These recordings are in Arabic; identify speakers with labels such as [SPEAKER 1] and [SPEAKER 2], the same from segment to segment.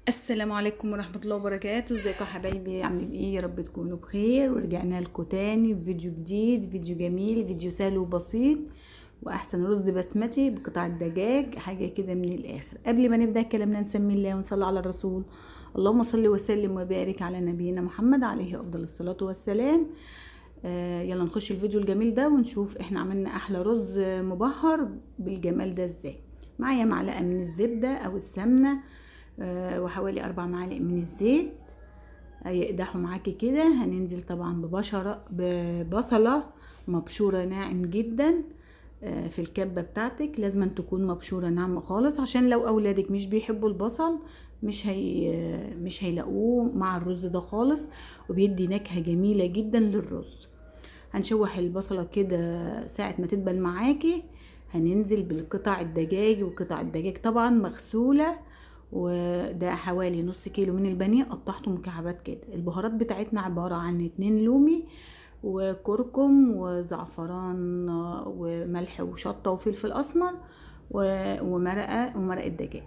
[SPEAKER 1] السلام عليكم ورحمة الله وبركاته. ازيكم يا حبايبي؟ عاملين ايه؟ يا رب تكونوا بخير. ورجعنا لكم تاني بفيديو جديد، فيديو جميل، فيديو سهل وبسيط واحسن رز بسمتي بقطع الدجاج، حاجة كده من الاخر. قبل ما نبدأ كلامنا نسمي الله ونصلي على الرسول. اللهم صل وسلم وبارك على نبينا محمد عليه افضل الصلاة والسلام. يلا نخش الفيديو الجميل ده ونشوف احنا عملنا احلى رز مبهر بالجمال ده ازاي. معايا معلقة من الزبدة او السمنة، وحوالي 4 معالق من الزيت يقدحوا معاكي كده. هننزل طبعا ببصلة مبشورة ناعم جدا. في الكبة بتاعتك لازم تكون مبشورة ناعمة خالص، عشان لو اولادك مش بيحبوا البصل مش هيلاقوه مع الرز ده خالص، وبيدي نكهة جميلة جدا للرز. هنشوح البصلة كده ساعة ما تدبل معاكي. هننزل بالقطع الدجاج، وقطع الدجاج طبعا مغسولة، وده حوالي نص كيلو من البانيه قطعته مكعبات كده. البهارات بتاعتنا عبارة عن 2 لومي وكركم وزعفران وملح وشطة وفلفل اسمر ومرقة دجاج.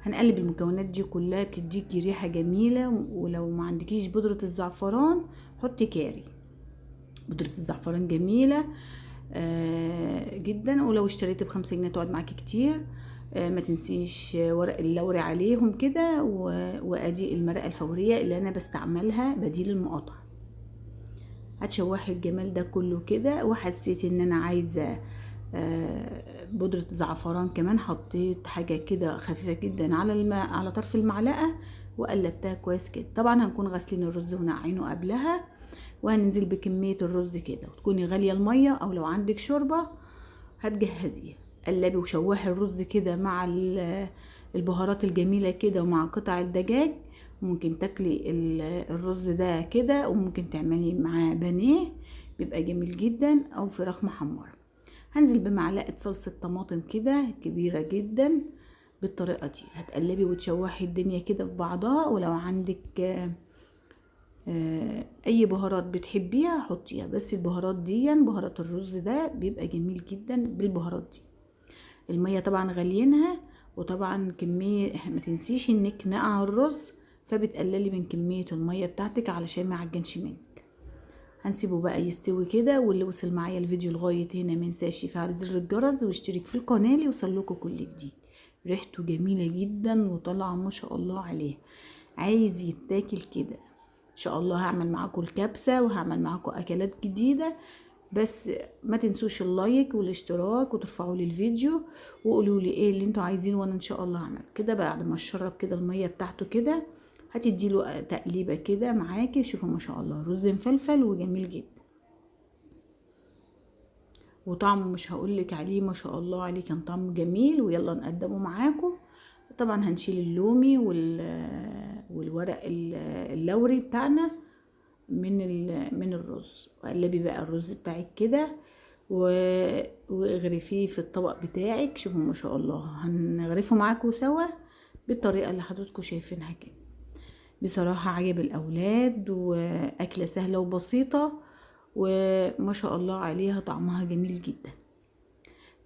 [SPEAKER 1] هنقلب المكونات دي كلها، بتديكي ريحة جميلة. ولو ما عندكيش بودرة الزعفران حطي كاري. بودرة الزعفران جميلة جدا، ولو اشتريتي ب5 جنيه تقعد معاكي كتير. ما تنسيش ورق اللوري عليهم كده، وادي المرقة الفورية اللي انا بستعملها بديل المقاطعة. هتشوحي الجمال ده كله كده، وحسيت ان انا عايزة بودرة زعفران كمان، حطيت حاجة كده خفيفة جدا على طرف المعلقة، وقلبتها كويس كده. طبعا هنكون غاسلين الرز ونقعينه قبلها، وهننزل بكمية الرز كده، وتكوني غالية المية، او لو عندك شوربة هتجهزيها. قلبي وشوحي الرز كده مع البهارات الجميلة كده، ومع قطع الدجاج. ممكن تاكلي الرز ده كده، وممكن تعملي معاه بانيه بيبقى جميل جدا، او فراخ محمرة. هنزل بمعلقة صلصة طماطم كده كبيرة جدا بالطريقة دي. هتقلبي وتشوحي الدنيا كده في بعضها، ولو عندك اي بهارات بتحبيها حطيها، بس البهارات دي بهارات الرز ده بيبقى جميل جدا بالبهارات دي. المية طبعا غاليينها، وطبعا كمية ما تنسيش انك نقع الرز، فبتقللي من كمية المية بتاعتك علشان ما يعجنش منك. هنسيبه بقى يستوي كده. واللي وصل معايا الفيديو لغاية هنا منساش يفعل زر الجرس واشترك في القناة ليوصلكوا كل جديد. ريحته جميلة جدا وطلع ما شاء الله عليه، عايز يتاكل كده. ان شاء الله هعمل معاكم الكبسة، وهعمل معاكم اكلات جديدة. بس ما تنسوش اللايك والاشتراك، وترفعوا لي الفيديو وقولوا لي ايه اللي انتوا عايزينه، وانا ان شاء الله هعمل كده. بعد ما اشرب كده المية بتاعته كده، هتديله تقليبة كده معاكي. شوفوا ما شاء الله رز مفلفل وجميل جدا، وطعمه مش هقولك عليه ما شاء الله عليه، كان طعمه جميل. ويلا نقدمه معاكم. طبعا هنشيل اللومي والورق اللوري بتاعنا من الرز. وقلبي بقى الرز بتاعك كده، واغرفيه في الطبق بتاعك. شوفوا ما شاء الله، هنغرفه معاكم سوا بالطريقه اللي حضراتكم شايفينها كده. بصراحه عجب الاولاد، واكله سهله وبسيطه، وما شاء الله عليها طعمها جميل جدا.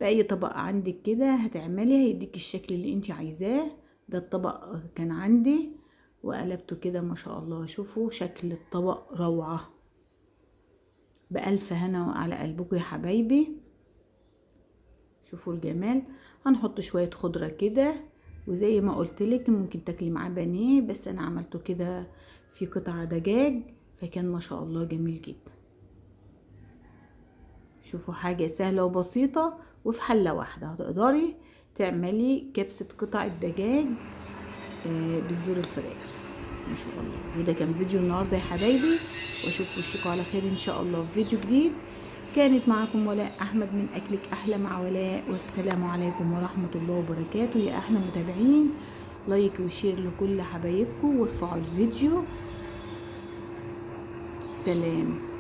[SPEAKER 1] باي طبق عندك كده هتعملي هيديك الشكل اللي انت عايزاه. ده الطبق كان عندي وقلبته كده ما شاء الله. شوفوا شكل الطبق روعة. بألف هنا على قلبكم يا حبايبي. شوفوا الجمال. هنحط شوية خضرة كده، وزي ما قلتلك ممكن تاكلي معاه بانيه، بس انا عملته كده في قطع دجاج، فكان ما شاء الله جميل جدا. شوفوا حاجة سهلة وبسيطة، وفي حلة واحدة هتقدري تعملي كبسة قطع الدجاج بصدور الفراخ ما شاء الله. وده كان فيديو النهارده يا حبايبي، واشوف وشكم على خير ان شاء الله في فيديو جديد. كانت معاكم ولاء احمد من اكلك احلى مع ولاء، والسلام عليكم ورحمه الله وبركاته. يا احلى متابعين، لايك وشير لكل حبايبكم، وارفعوا الفيديو. سلام.